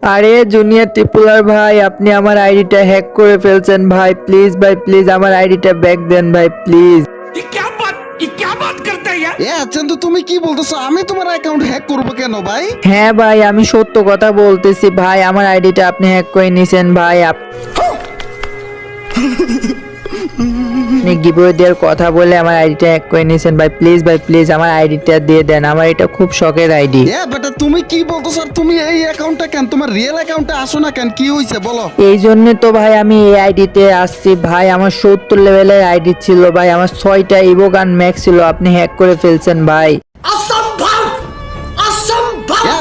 আরে জুনিয়র ট্রিপুলার ভাই, আপনি আমার আইডিটা হ্যাক করে ফেলছেন ভাই। প্লিজ ভাই, প্লিজ আমার আইডিটা ব্যাক দেন ভাই, প্লিজ। ये क्या बात करता है यार। চন্দু তুমি কি বলতেছো? আমি তোমার অ্যাকাউন্ট হ্যাক করব কেন ভাই? হ্যাঁ ভাই, আমি সত্য কথা বলতেছি ভাই, আমার আইডিটা আপনি হ্যাক করে নিছেন ভাই। আপনি গিভওয়ে দেওয়ার কথা বলে আমার আইডিটা হ্যাক করে নিছেন ভাই। প্লিজ ভাই, প্লিজ আমার আইডিটা দিয়ে দেন, আমার এটা খুব শখের আইডি। বেটা তুমি কি বলতেছো? আর তুমি এই অ্যাকাউন্টটা কেন, তোমার রিয়েল অ্যাকাউন্টে আসো না কেন? কি হইছে বলো? এই জন্য তো ভাই আমি এই আইডিতে আসছি ভাই। আমার 70 লেভেলের আইডি ছিল ভাই, আমার 6টা ইভোগান ম্যাক্স ছিল, আপনি হ্যাক করে ফেলছেন ভাই।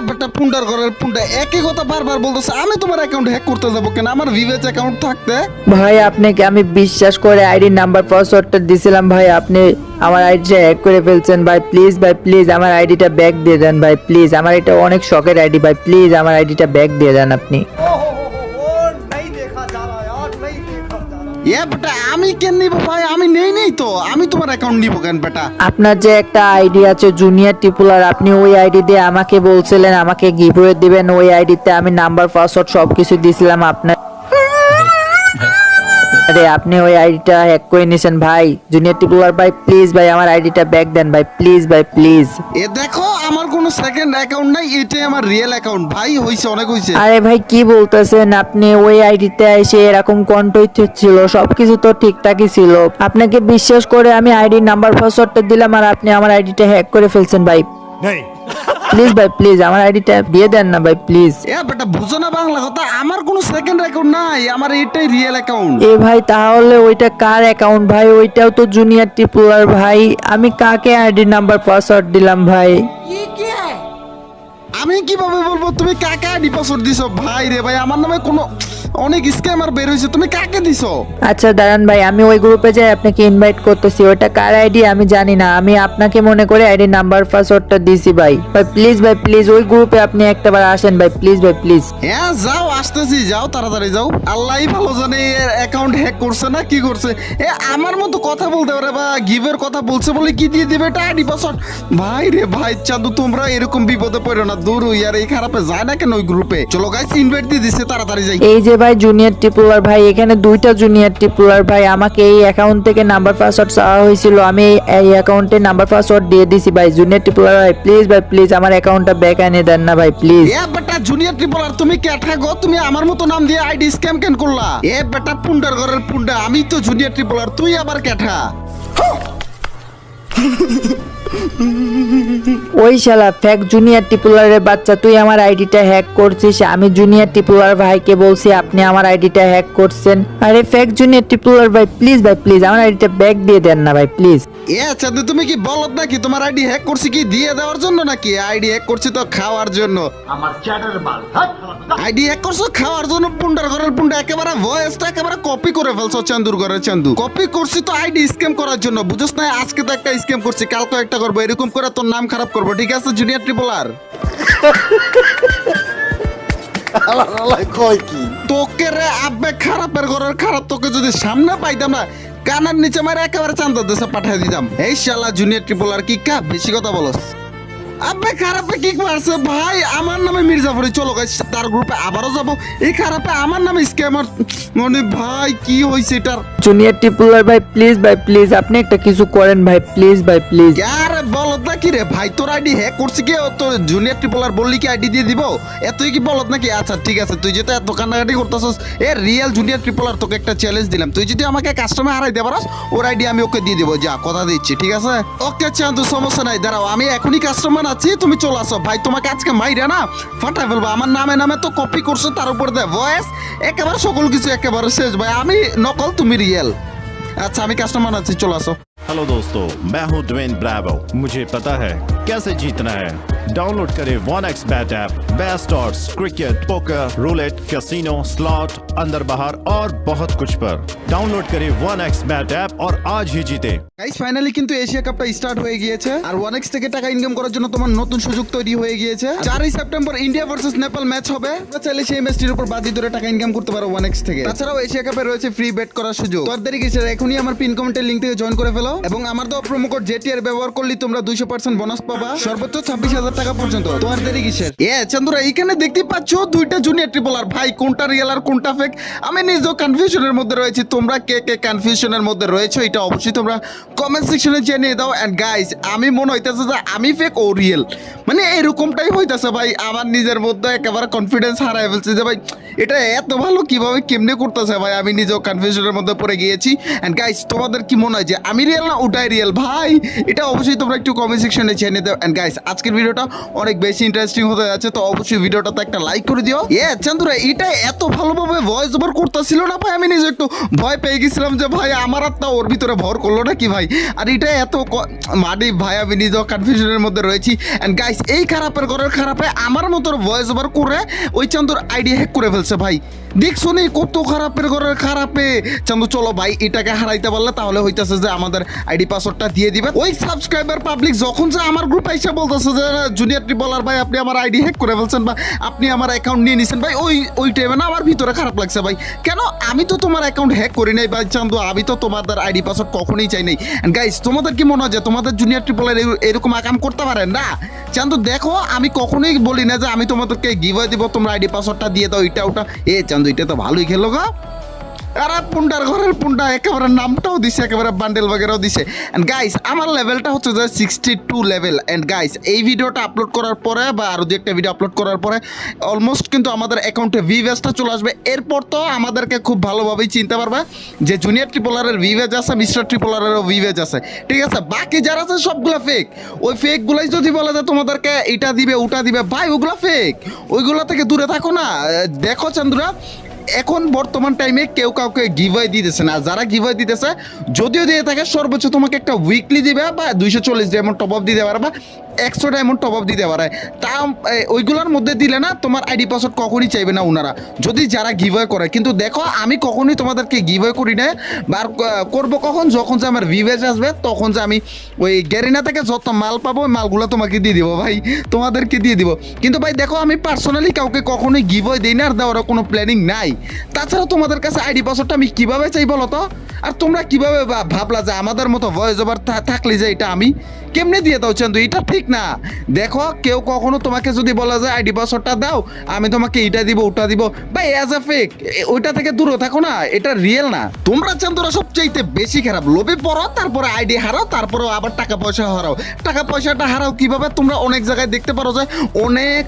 বেটা পুন্ডার ঘরের পুন্ডা একই কথা বারবার বলতেছে। আমি তোমার অ্যাকাউন্ট হ্যাক করতে যাবো কেন? আমার ভিভেজ অ্যাকাউন্ট থাকতে। ভাই আপনাকে আমি বিশ্বাস করে আইডি নাম্বার পাসওয়ার্ডটা দিছিলাম ভাই, আপনি আমার আইডিটা হ্যাক করে ফেলছেন ভাই। প্লিজ ভাই, প্লিজ আমার আইডিটা ব্যাক দিয়ে দেন ভাই, প্লিজ। আমার এটা অনেক শখের আইডি ভাই, প্লিজ আমার আইডিটা ব্যাক দিয়ে দেন আপনি। বেটা আমি কেন নিবো ভাই? আমি নেই তো, আমি তোমার অ্যাকাউন্ট নিবো কেন বেটা? আপনার যে একটা আইডি আছে জুনিয়র ট্রিপুলার, আপনি ওই আইডি দিয়ে আমাকে বলছিলেন আমাকে গিভওয়ে দিবেন। ওই আইডিতে আমি নাম্বার পাসওয়ার্ড সবকিছু দিছিলাম আপনার। আরে আপনি ওই আইডিটা হ্যাক করে নিছেন ভাই। জুনিয়র ট্রিপুলার ভাই, প্লিজ ভাই আমার আইডিটা ব্যাক দেন ভাই, প্লিজ ভাই, প্লিজ। দেখো আমার কোনো সেকেন্ড অ্যাকাউন্ট নাই, এটাই আমার রিয়েল অ্যাকাউন্ট ভাই। হইছে, অনেক হইছে। আরে ভাই কি বলতেছেন আপনি? ওই আইডিতে এসে এরকম কন্টেন্ট ছিল, সবকিছু তো ঠিকঠাকই ছিল। আপনাকে বিশ্বাস করে আমি আইডি নাম্বার পাসওয়ার্ডটা দিলাম আর আপনি আমার আইডিটা হ্যাক করে ফেলছেন ভাই। প্লিজ ভাই, প্লিজ আমার আইডিটা দিয়ে দেন না ভাই, প্লিজ। বেটা বুঝো না বাংলা কথা? আমার কোনো সেকেন্ড অ্যাকাউন্ট নাই, আমার এটাই রিয়েল অ্যাকাউন্ট। এ ভাই তাহলে ওইটা কার অ্যাকাউন্ট ভাই? ওইটাও তো জুনিয়র ট্রিপুলার ভাই। আমি কাকে আইডি নাম্বার পাসওয়ার্ড দিলাম ভাই? আমি কিভাবে বলবো তুমি কাকে আইডি পাসওয়ার্ড দিছো? ভাই রে ভাই, আমার নামে কোনো অনেক স্ক্যামার বের হয়েছে, তুমি কাকে দিছো? আচ্ছা দাঁড়ান ভাই, আমি ওই গ্রুপে যাই আপনাকে ইনভাইট করতেছি। ওটা কার আইডি আমি জানি না, আমি আপনাকে মনে করে আইডি নাম্বার পাসওয়ার্ডটা দিছি ভাই। ভাই প্লিজ ভাই, প্লিজ ওই গ্রুপে আপনি একটাবার আসেন ভাই, প্লিজ ভাই, প্লিজ। যাও, আসতেছি, যাও তাড়াতাড়ি যাও। আল্লাহই ভালো জানে এর অ্যাকাউন্ট হ্যাক করছে না কি করছে। আমার মতো কথা বলতে পারে বা গিভের কথা বলছে বলে কি দিয়ে দিবে এটা আইডি পাসওয়ার্ড? ভাই রে ভাই, চাঁদু তোমরা এরকম বিপদে পড়ো না। দূর ইয়ার এই খারাপে যায় না কেন ওই গ্রুপে? চলো গাইস, ইনভাইট দিয়ে দিছে, তাড়াতাড়ি যাই। এই যে ভাই জুনিয়র ট্রিপুলার ভাই, এখানে দুইটা জুনিয়র ট্রিপুলার ভাই। আমাকে এই অ্যাকাউন্ট থেকে নাম্বার পাসওয়ার্ড চাওয়া হয়েছিল, আমি এই অ্যাকাউন্টে নাম্বার পাসওয়ার্ড দিয়ে দিছি ভাই। জুনিয়র ট্রিপুলার ভাই প্লিজ ভাই, প্লিজ আমার অ্যাকাউন্টটা ব্যাক এনে দেন না ভাই, প্লিজ। বেটা জুনিয়র ট্রিপলার, তুমি ক্যাঠা গো? তুমি আমার মতো নাম দিয়ে আইডি স্ক্যাম কেন করলা? বেটা পুন্ডার ঘরের পুন্ডা, আমি তো জুনিয়র ট্রিপলার, তুই আবার ক্যাঠা। ওই শালা ফেক জুনিয়র ট্রিপুলারের বাচ্চা, তুই আমার আইডিটা হ্যাক করছিস। আমি জুনিয়র ট্রিপুলার ভাইকে বলছি আপনি আমার আইডিটা হ্যাক করছেন। আরে ফেক জুনিয়র ট্রিপুলার ভাই, প্লিজ ভাই, প্লিজ আমার আইডিটা ব্যাক দিয়ে দেন না ভাই, প্লিজ। চাঁদু তুমি কি বলদ নাকি? তোমার আইডি হ্যাক করছি কি দিয়ে দেওয়ার জন্য নাকি? আইডি হ্যাক করছি তো খাওয়ার জন্য। আইডি হ্যাক করছো খাওয়ার জন্য? পুন্ডার ঘরের পুন্ডা, একেবারে ভয়েসটা একেবারে কপি করে ফেলছো চান্দুর ঘরের চান্দু। কপি করছি তো আইডি স্ক্যাম করার জন্য, বুঝছ না? আজকে তো একটা স্ক্যাম করছি, কালকে একটা করবো, এরকম করে তোর নাম খারাপ করবো, ঠিক আছে জুনিয়র ট্রিপলার? তোকে রে আব্বে খারাপের ঘরের খারাপ, তোকে যদি সামনে পাইতাম না কানার নিচে মারে একেবারে চান্দা দেশে পাঠিয়ে দিতাম। এই শালা জুনিয়র ট্রিপলার কি কা বেশি কথা বলস? আব্বে খারাপে কিক মারছে ভাই, আমার নামে মির্জাফরি। চলো গাইস তার গ্রুপে আবারও যাব। এই খারাপে আমার নামে স্ক্যামার, মানে ভাই কি হইছে এটার? জুনিয়র ট্রিপুলার ভাই প্লিজ ভাই, প্লিজ আপনি একটা কিছু করেন ভাই, প্লিজ ভাই, প্লিজ। আরে বলদ নাকি রে ভাই? তোর আইডি হ্যাক করছে কি? তোর জুনিয়র ট্রিপলার বললি কি আইডি দিয়ে দিব? এতই কি বলদ নাকি? আচ্ছা ঠিক আছে, তুই যেটা এত কান্নাকাটি করতেছস, রিয়েল জুনিয়র ট্রিপলার তোকে একটা চ্যালেঞ্জ দিলাম। তুই যদি আমাকে কাস্টমার হারাই দে পারস, ওর আইডি আমি ওকে দিয়ে দিব, যা কথা দিচ্ছি, ঠিক আছে? ওকে চান্দু, সমস্যা নাই, দাঁড়াও আমি এখনই কাস্টমার আছি, তুমি চলে আসো ভাই। তোমাকে আজকে মাইরা না ফাটা ফেলবো। আমার নামে নামে তো কপি করছো, তার উপর দে ভয়েস একেবারে সকল কিছু একেবারে শেষ ভাই। আমি নকল, তুমি রিয়েল। আচ্ছা আমি কাস্টমার আছি, চলে আসো। हेलो दोस्तों, मैं हूं ड्वेन ब्रावो। मुझे पता है कैसे जीतना है। डाउनलोड करें 1xBet app. Best odds, cricket, poker, roulette, casino, slot, अंदर बाहर और बहुत कुछ पर डाउनलोड करें 1xBet ऐप और आज ही जीतें। গাইস ফাইনালি কিন্তু এশিয়া কাপটা স্টার্ট হয়ে গিয়েছে আর 1x থেকে টাকা ইনকাম করার জন্য তোমার নতুন সুযোগ তৈরি হয়ে গিয়েছে। 4ই September India versus Nepal match হবে। তোমরা চাইলে সেই ম্যাচটির উপর বাজি ধরে টাকা ইনকাম করতে পারো 1x থেকে। তাছাড়াও এশিয়া কাপে রয়েছে ফ্রি বেট করার সুযোগ। তোর দেরি কিসের? এখনই আমার পিন কমেন্টের লিংক থেকে জয়েন করে ফেলো এবং আমার দেওয়া প্রোমো কোড জেটিআর ব্যবহার করলে তোমরা 200% বোনাস পাবা। সর্বোচ্চ 26,000 10,000 টাকা পর্যন্ত। তোমার দেরি কিসের? চান্দুরা এখানে দেখতে পাচ্ছ দুইটা জুনিয়র ট্রিপলার, ভাই কোনটা রিয়েল আর কোনটা ফেক আমি নিজেও কনফিউশনের মধ্যে রয়েছি। তোমরা কে কে কনফিউশনের মধ্যে রয়েছো এটা অবশ্যই তোমরা কমেন্ট সেকশনে জানিয়ে দাও। এন্ড গাইস আমি মনে হইতেছে যে আমি ফেক ও রিয়েল, মানে এরকমটাই হইতেছে ভাই। আমার নিজের মধ্যে একেবারে কনফিডেন্স হারাই ফেলছে যে ভাই এটা এত ভালো কিভাবে কেমনে করতেছে ভাই, আমি নিজেও কনফিউশনের মধ্যে পড়ে গিয়েছি। এন্ড গাইস তোমাদের কি মনে হয় যে আমি রিয়েল না ওটাই রিয়েল ভাই, এটা অবশ্যই তোমরা একটু কমেন্ট সেকশনে জানিয়ে দাও। এন্ড গাইস আজকের ভিডিওটা অনেক বেশি ইন্টারেস্টিং হতে যাচ্ছে, তো অবশ্যই ভিডিওটাতে একটা লাইক করে দিও। চান্দুরা এটা এত ভালোভাবে ভয়েস ওভার করতেছিল না ভাই, আমি নিজে একটু ভয় পেয়ে গেছিলাম যে ভাই আমার আত্মা ওর ভিতরে ভর করলো না কি ভাই। আর এটা এত মাডি ভাই, আমি নিজেও কনফিউশনের মধ্যে রয়েছি। এন্ড গাইস এই খারাপের ঘরের খারাপে আমার মতো ভয়েস ওভার করে ওই চান্দুর আইডি হ্যাক করে ফেলছে ভাই। দেখছো নি কত খারাপের ঘরের খারাপে। চান্দু চলো ভাই এটাকে হারাইতে পারলে তাহলে হইতেছে যে আমাদের আইডি পাসওয়ার্ডটা দিয়ে দিবে। ওই সাবস্ক্রাইবার পাবলিক যখন যে আমার গ্রুপ এসে বলতেছে যে জুনিয়র ট্রিপলার ভাই আপনি আমার আইডি হ্যাক করে ফেলছেন বা আপনি আমার অ্যাকাউন্ট নিয়ে নিছেন ভাই, ওই টাইমে না আমার ভিতরে খারাপ লাগছে ভাই। কেন আমি তো তোমার অ্যাকাউন্ট হ্যাক করি নাই ভাই চান্দু, আমি তো তোমাদের আইডি পাসওয়ার্ড কখনোই চাই নাই। গাইস তোমাদের কি মনে হয় যে তোমাদের জুনিয়র ট্রিপলার এরকম আকাম করতে পারেন না? চান্দু দেখো আমি কখনোই বলি না যে আমি তোমাদেরকে গিভওয়ে দিব তোমরা আইডি পাসওয়ার্ডটা দিয়ে দাও এটা ওটা। চান্দু এটা তো ভালোই খেলো গা। আর পুন্ডার ঘরের পুন্ডা একেবারে নামটাও দিছে, একেবারে বান্ডেল বাগেরাও দিছে। এন্ড গাইস আমার লেভেলটা হচ্ছে যে 62 লেভেল। এন্ড গাইস এই ভিডিওটা আপলোড করার পরে বা আরও দু একটা ভিডিও আপলোড করার পরে অলমোস্ট কিন্তু আমাদের অ্যাকাউন্টে ভিভেজটা চলে আসবে। এরপর তো আমাদেরকে খুব ভালোভাবেই চিনতে পারবে যে জুনিয়র ট্রিপলারের ভিভেজ আছে, মিস্টার ট্রিপলারেরও ভিভেজ আছে, ঠিক আছে। বাকি যারা আছে সবগুলো ফেক। ওই ফেকগুলাই যদি বলে যে তোমাদেরকে এটা দিবে ওটা দিবে ভাই ওগুলো ফেক, ওইগুলো থেকে দূরে থাকো না। দেখো চান্দুরা এখন বর্তমান টাইমে কেউ কাউকে গিভওয়ে দিতেছে না, যারা গিভওয়ে দিতেছে যদিও দিয়ে থাকে সর্বোচ্চ তোমাকে একটা উইকলি দিবে বা 240 ডায়মন্ড টপ আপ দিতে পারে বা 100 ডায়মন্ড টপ আপ দিতে পারে। তা ওইগুলোর মধ্যে দিলে না তোমার আইডি পাসওয়ার্ড কখনই চাইবে না ওনারা, যদি যারা গিভওয়ে করে। কিন্তু দেখো আমি কখনোই তোমাদেরকে গিভওয়ে করি না, বা করবো কখন যখন যে আমার ভিভেজ আসবে তখন যে আমি ওই গ্যারিনা থেকে যত মাল পাবো ওই মালগুলো তোমাকে দিয়ে দিব ভাই, তোমাদেরকে দিয়ে দিব। কিন্তু ভাই দেখো আমি পার্সোনালি কাউকে কখনোই গিভওয়ে দিই না, আর দেওয়ার কোনো প্ল্যানিং নাই। তাছাড়া তোমাদের কাছে আইডি পাসওয়ার্ডটা আমি কিভাবে চাই বলো তো? আর তোমরা কিভাবে ভাবলা যে আমাদের মতো ভয়েস ওভার থাকলে যে এটা আমি কেমনে দিয়ে দাও চান্দু, এটা ঠিক না। দেখো কেউ কখনো তোমাকে যদি বলা যায় আইডি পাসওয়ার্ডটা দাও আমি তোমাকে এটা দিব ওটা দিব ভাই, অ্যাজ এ ফেক ওইটা থেকে দূরে থাকো না, এটা রিয়েল না। তোমরা চান্দুরা সবচাইতে বেশি খারাপ, লোভে পড়ো তারপরে আইডি হারাও তারপরেও আবার টাকা পয়সা হারাও। টাকা পয়সাটা হারাও কিভাবে? তোমরা অনেক জায়গায় দেখতে পারো যে অনেক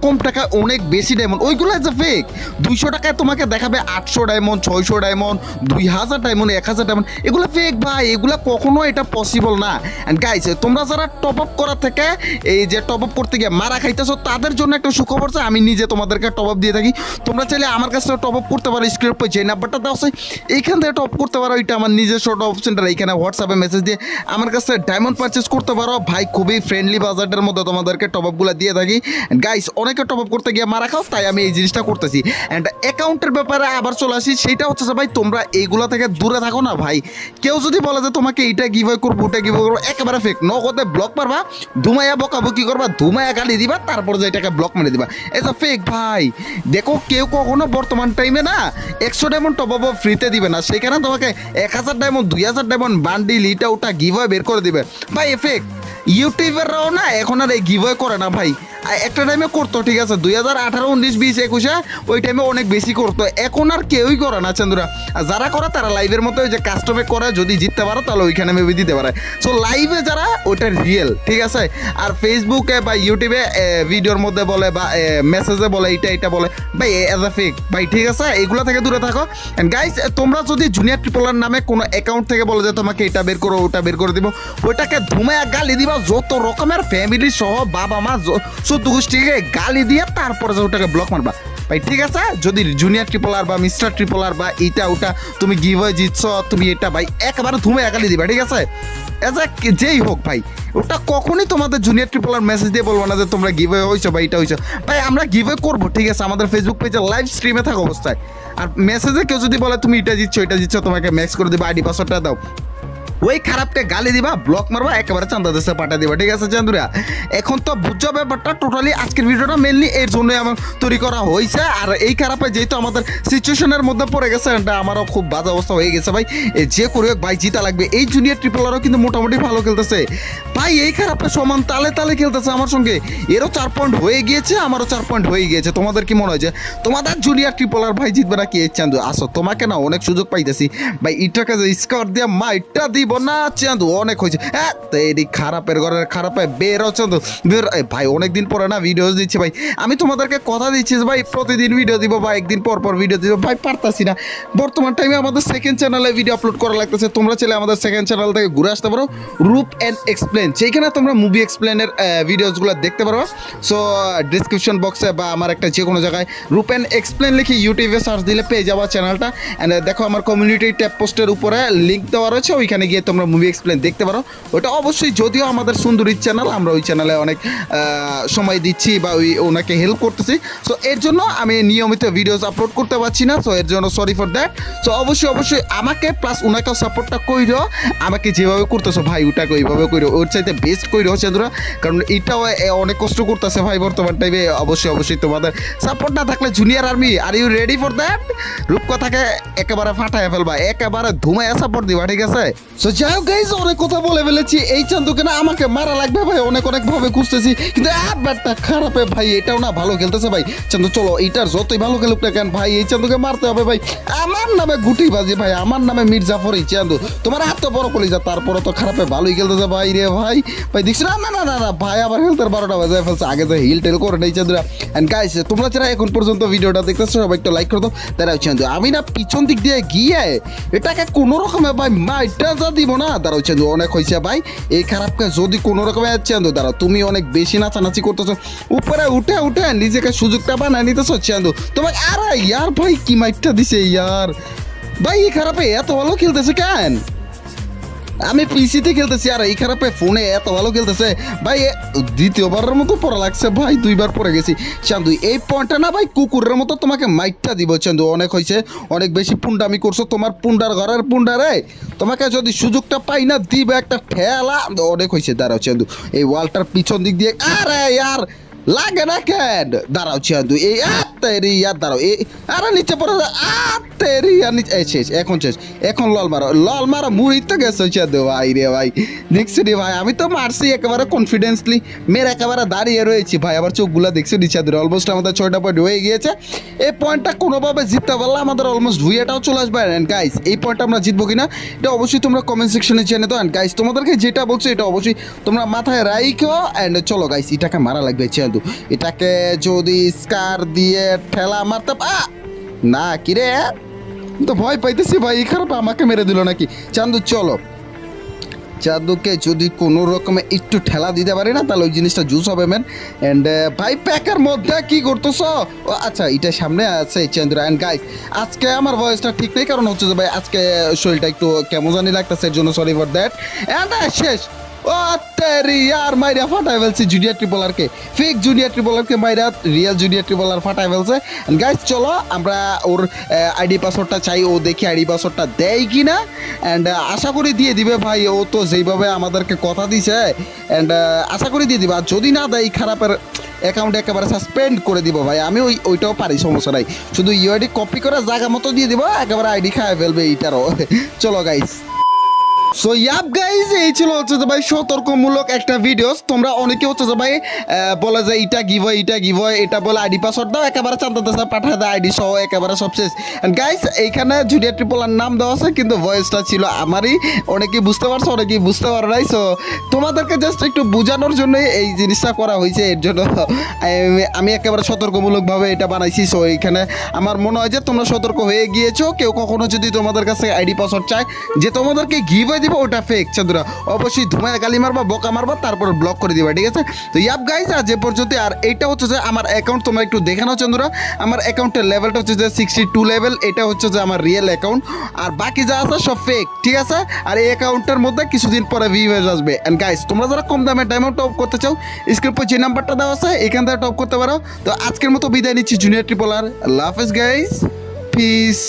কম টাকা অনেক বেশি ডায়মন্ড, ওইগুলো অ্যাজ এ ফেক। 200 টাকায় তোমাকে দেখাবে 800 ডায়মন্ড, 600 ডায়মন্ড, 2000 ডায়মন্ড, 1000 ডায়মন্ড, এগুলো ফেক ভাই, এগুলো কখনো এটা পসিবল না। অ্যান্ড গাইস তোমরা যারা টপ আপ করা থেকে এই যে টপ আপ করতে গিয়ে মারা খাইতেছো তাদের জন্য একটা সুখবর আছে, আমি নিজে তোমাদেরকে টপ আপ দিয়ে থাকি। তোমরা চাইলে আমার কাছে টপ আপ করতে পারো, স্ক্রিপ্ট যে নাম্বারটা দেওয়া আছে এইখান থেকে টপ করতে পারো, এটা আমার নিজস্ব টপ সেন্টার, এইখানে হোয়াটসঅ্যাপে মেসেজ দিয়ে আমার কাছে ডায়মন্ড পারচেস করতে পারো ভাই, খুবই ফ্রেন্ডলি বাজেটের মধ্যে তোমাদেরকে টপ আপগুলো দিয়ে থাকি। গাইস অনেকে টপ আপ করতে গিয়ে মারা খাও, তাই আমি এই জিনিসটা করতেছি। অ্যান্ড অ্যাকাউন্টের ব্যাপারে আবার চলে আসি, সেইটা হচ্ছে যে ভাই তোমরা এইগুলো থেকে দূরে থাকো না ভাই। কেউ যদি বলে যে তোমাকে এইটা গিভওয়ে করবো ওটা গিভওয়ে করবো, একেবারে ফেক। নগদে ব্লক পারবা, ধুমাইয়া বকাবকি করবা, ধুমাইয়া গালি দিবা, তারপর যে এটাকে ব্লক মেরে দিবা, এজ আ ফেক ভাই। দেখো কেউ কখনো বর্তমান টাইমে না 100 ডায়মন্ড টপ আপ ফ্রিতে দিবে না, সেখানে তোমাকে 1000 ডায়মন্ড 2000 ডায়মন্ড বান্ডিল এটা ওটা গিভওয়ে বের করে দিবে ভাই, এ ফেক। ইউটিউবাররাও না এখন আর এই গিভওয়ে করে না ভাই, একটা টাইমে করতো ঠিক আছে 2018, 19, 20, 21 ওই টাইমে অনেক বেশি করতো, এখন আর কেউই করে না চান্দুরা। আর যারা করে তারা লাইভের মতো ওই যে কাস্টমে করে, যদি জিততে পারো তাহলে ওইখানে মেবি দিতে পারে। সো লাইভে যারা ওইটা রিয়েল, ঠিক আছে। আর ফেসবুকে বা ইউটিউবে ভিডিওর মধ্যে বলে বা মেসেজে বলে এটা বলে ভাই এজ এ ফেক ভাই, ঠিক আছে। এইগুলো থেকে দূরে থাকো। অ্যান্ড গাইস তোমরা যদি জুনিয়র ট্রিপলার নামে কোনো অ্যাকাউন্ট থেকে বলে যে তোমাকে এটা বের করো ওটা বের করে দিব, ওইটাকে ধুমায়া গালি দিবা, যত রকমের ফ্যামিলি সহ বাবা মা 14 গোষ্ঠীকে গালি দিয়ে তারপরে ওটাকে ব্লক মারবা ভাই, ঠিক আছে। যদি জুনিয়র ট্রিপলার বা মিস্টার ট্রিপলার বা এইটা ওটা তুমি গিভওয়ে জিতছ, তুমি এটা ভাই একেবারে ধুমায়া গালি দিবা, ঠিক আছে। এজ এ যেই হোক ভাই, ওটা কখনই তোমাদের জুনিয়র ট্রিপলার মেসেজ দিয়ে বলবো না যে তোমরা গিভওয়ে হয়েছো বা এটা হয়েছো ভাই। আমরা গিভওয়ে করবো, ঠিক আছে, আমাদের ফেসবুক পেজে লাইভ স্ট্রিমে থাকা অবস্থায়। আর মেসেজে কেউ যদি বলে তুমি এটা জিতছো তোমাকে ম্যাক্স করে দেবো, আইডি পাসওয়ার্ডটা দাও, ওই খারাপকে গালি দিবা, ব্লক মারবা, একেবারে চান্দা দেশে পাঠিয়ে দিবা, ঠিক আছে চান্দুরা? এখন তো বুঝছো ব্যাপারটা টোটালি। আজকের ভিডিওটা মেনলি এর জন্যই আমার তৈরি করা হয়েছে। আর এই খারাপে যেহেতু আমাদের সিচুয়েশনের মধ্যে পড়ে গেছে, এটা আমারও খুব বাজে অবস্থা হয়ে গেছে ভাই। যে করে হোক ভাই জিতা লাগবে। এই জুনিয়র ট্রিপলারও কিন্তু মোটামুটি ভালো খেলতেছে ভাই, এই খারাপে সমান তালে তালে খেলতেছে আমার সঙ্গে। এরও 4 পয়েন্ট হয়ে গিয়েছে, আমারও 4 পয়েন্ট হয়ে গিয়েছে। তোমাদের কি মনে হয় যে তোমাদের জুনিয়র ট্রিপলার ভাই জিতবে না কি? চান্দু আসো, তোমাকে না অনেক সুযোগ পাইতেছি ভাই। এটাকে যে স্কোর দিয়ে মাইটটা দিব না চান্দু, অনেক হয়েছে। হ্যাঁ তো এই খারাপের ঘরের খারাপে বেরো চান্দু বের। ভাই অনেকদিন পরে না ভিডিও দিচ্ছি ভাই, আমি তোমাদেরকে কথা দিচ্ছি ভাই প্রতিদিন ভিডিও দিব বা একদিন পর পর ভিডিও দিব ভাই, পারতাছি না। বর্তমান টাইমে আমাদের সেকেন্ড চ্যানেলে ভিডিও আপলোড করা লাগতেছে। তোমরা চাইলে আমাদের সেকেন্ড চ্যানেল থেকে ঘুরে আসতে পারো, রূপ অ্যান্ড এক্সপ্লেন। সেইখানে তোমরা মুভি এক্সপ্লেনের ভিডিওসগুলো দেখতে পারো। সো ডিসক্রিপশন বক্সে বা আমার একটা যে কোনো জায়গায় রূপ অ্যান্ড এক্সপ্লেন লিখে ইউটিউবে সার্চ দিলে পেয়ে যাওয়া চ্যানেলটা। অ্যান্ড দেখো আমার কমিউনিটি ট্যাব পোস্টের উপরে লিঙ্ক দেওয়া রয়েছে, ওইখানে গিয়ে তোমরা মুভি এক্সপ্লেন দেখতে পারো। ওটা অবশ্যই, যদিও আমাদের সুন্দরীর চ্যানেল, আমরা ওই চ্যানেলে অনেক সময় দিচ্ছি বা ওনাকে হেল্প করতেছি। সো এর জন্য আমি নিয়মিত ভিডিওস আপলোড করতে পারছি না। সো এর জন্য সরি ফর দ্যাট। সো অবশ্যই আমাকে প্লাস ওনাকেও সাপোর্টটা কইরো, আমাকে যেভাবে করতেছো ভাই ওটাকে ওইভাবে কইরো, ওর চাইতে বেস্ট কইরো চাঁদুরা। কারণ এটাও অনেক কষ্ট করতেছে ভাই বর্তমান টাইমে। অবশ্যই তোমাদের সাপোর্ট না থাকলে junior army, are you ready for that? রূপকথাকে একেবারে ফাটায় ফেলবা, একেবারে ধুমায় সাপোর্ট দিবা, ঠিক আছে? সো যাই হোক গাইস, অনেক কথা বলে ফেলেছি। এই চান্দুকে না আমাকে মারা লাগবে ভাই, অনেক ভাবে খুঁজতেছি, কিন্তু ব্যাটটা খারাপে ভাই। এটাও না ভালো খেলতেছে ভাই। চান্দু চলো, এটার যতই ভালো খেলুক না কেন ভাই, এই চান্দুকে মারতে হবে ভাই। আমার নামে গুটি বাজি ভাই, আমার নামে মির্জাফর। এই চান্দু তোমার হাত তো বড় কলি যা, তারপরে তো খারাপে ভালোই খেলতেছে ভাই রে ভাই। ভাই দেখছি না ভাই, আবার হেলথের 12টা বাজায় ফেলছে। আগে তো হিল টেল করে নেই চান্দুরা। অ্যান্ড গাইস, তোমরা যারা এখন পর্যন্ত ভিডিওটা দেখতেছো সবাই একটু লাইক করে দাও। তারা চান্দু আমি না পিছন দিক দিয়ে গিয়ে এটাকে কোনো রকমে ভাই মাইটা যা দিব না। দাঁড়াও চান্দু, অনেক হয়েছে ভাই। এই খারাপকে যদি কোনো রকমে চান্দু, দাঁড়াও তুমি অনেক বেশি নাচানাচি করতেছো, উপরে উঠে নিজেকে সুযোগটা বানায় নিতেছো চান্দু। তোমাকে আরে ইয়ার ভাই কি মাইটটা দিছে ইয়ার ভাই। এই খারাপে এত ভালো খেলতেছে কেন? আমি পিসিতে খেলতেছি আর এই খারাপে ফোনে এত ভালো খেলতেছে ভাই। দ্বিতীয়বারের মতো পড়া লাগছে ভাই, 2বার পড়ে গেছি চান্দু। এই পয়েন্টটা না ভাই কুকুরের মতো তোমাকে মাইটটা দিব চান্দু। অনেক হয়েছে, অনেক বেশি পুন্ডামি করছো। তোমার পুন্ডার ঘরের পুন্ডারে তোমাকে যদি সুযোগটা পাই না দিব একটা ঠেলা। অনেক হয়েছে, দাঁড়াও চান্দু এই ওয়ালটার পিছন দিক দিয়ে। আরে ইয়ার লাগে না কেন? দাঁড়াও চান্দু এই তেরি ইয়ার, দাঁড়াও এই আরে নিচে পড়ে তেরি ইয়ার নিচে শেষ, এখন শেষ। এখন লল মারা মুড়ি তো গেছে চান্দু ভাই রে ভাই। দেখছি রে ভাই, আমি তো মারছি একেবারে কনফিডেন্সলি, মেয়ের একেবারে দাঁড়িয়ে রয়েছি ভাই। আবার চোখগুলো দেখছি নি চান্দু। অলমোস্ট আমাদের 6টা পয়েন্ট হয়ে গিয়েছে। এই পয়েন্টটা কোনোভাবে জিততে পারলে আমাদের অলমোস্ট ভুইয়াটাও চলে আসবে। অ্যান্ড গাইস, এই পয়েন্টটা আমরা জিতবো কিনা এটা অবশ্যই তোমরা কমেন্ট সেকশনে জেনে দাও। অ্যান্ড গাইস, তোমাদেরকে যেটা বলছো এটা অবশ্যই তোমরা মাথায় রাখো। অ্যান্ড চলো গাইস, এটাকে মারা লাগবে চান্দু। এটাকে যদি স্কার দিয়ে ঠেলা মারতে না কিরে, তো ভয় পাইতেছি ভাই। এই খারাপ আমাকে মেরে দিল নাকি? চান্দু চলো, চাঁদুকে যদি কোনো রকমে একটু ঠেলা দিতে পারি না তাহলে ওই জিনিসটা জুস হবে ম্যান। অ্যান্ড ভাই প্যাকের মধ্যে কি করতেছ? ও আচ্ছা, এটা সামনে আছে চান্দুরা। অ্যান্ড গাইস, আজকে আমার ভয়েসটা ঠিক নেই, কারণ হচ্ছে যে ভাই আজকে শরীরটা একটু কেমন জানি লাগতেছে, এর জন্য সরি ফর দ্যাট। অ্যান্ড শেষ। ও তেরি ইয়ার মাইরা ফাটাই ফেলছি জুনিয়র ট্রিপলারকে, ফেক জুনিয়র ট্রিপলারকে মাইরা রিয়েল জুনিয়র ট্রিপলার ফাটাই ফেলছে। গাইস চলো আমরা ওর আইডি পাসওয়ার্ডটা চাই, ও দেখি আইডি পাসওয়ার্ডটা দেয় কি না। অ্যান্ড আশা করি দিয়ে দিবে ভাই, ও তো যেইভাবে আমাদেরকে কথা দিছে। অ্যান্ড আশা করি দিয়ে দিবে, আর যদি না দেয় খারাপের অ্যাকাউন্ট একেবারে সাসপেন্ড করে দিব ভাই। আমি ওইটাও পারি, সমস্যা নাই। শুধু ইউআইডি কপি করে জায়গা মতো দিয়ে দিব, একেবারে আইডি খাওয়া ফেলবে এইটারও। চলো গাইস। সো ইয়াপ গাইজ, এই ছিল হচ্ছে যে ভাই সতর্কমূলক একটা ভিডিওস। তোমরা অনেকে হচ্ছে যে ভাই বলে যে এটা গিভ হয়, এটা বলে আইডি পাসওয়ার্ড দাও, একেবারে চান্দাতে পাঠায় দেয় আইডি সহ, একেবারে সব শেষ। গাইজ এইখানে জুনিয়র ট্রিপলার নাম দেওয়া আছে, কিন্তু ভয়েসটা ছিল আমারই। অনেকেই বুঝতে পারছো, অনেকেই বুঝতে পারো নাই। সো তোমাদেরকে জাস্ট একটু বোঝানোর জন্যই এই জিনিসটা করা হয়েছে। এর জন্য আমি একেবারে সতর্কমূলকভাবে এটা বানাইছি। সো এইখানে আমার মনে হয় যে তোমরা সতর্ক হয়ে গিয়েছো। কেউ কখনো যদি তোমাদের কাছে আইডি পাসওয়ার্ড চায় যে তোমাদেরকে গিভ দিব, ওটা ফেক চাঁদুরা। অবশ্যই ধুমায় গালি মারবা, বকা মারবা, তারপর ব্লক করে দিবা, ঠিক আছে? তো ইয়াপ গাইজ, আজ যে পর্যন্ত। আর এইটা হচ্ছে যে আমার অ্যাকাউন্ট, তোমরা একটু দেখে নাও চাঁদুরা। আমার অ্যাকাউন্টের লেভেলটা হচ্ছে যে 62 লেভেল। এটা হচ্ছে যে আমার রিয়েল অ্যাকাউন্ট, আর বাকি যা আছে সব ফেক, ঠিক আছে? আর এই অ্যাকাউন্টের মধ্যে কিছুদিন পরে ভিউয়ার্স আসবে। অ্যান্ড গাইজ, তোমরা যারা কম দামে ডায়মন্ড টপ করতে চাও, স্ক্রিন পর যে নাম্বারটা দেওয়া আছে এখান থেকে টপ করতে পারো। তো আজকের মতো বিদায় নিচ্ছি জুনিয়র ট্রিপলার। আল্লাহ হাফেজ গাইজ, পিস।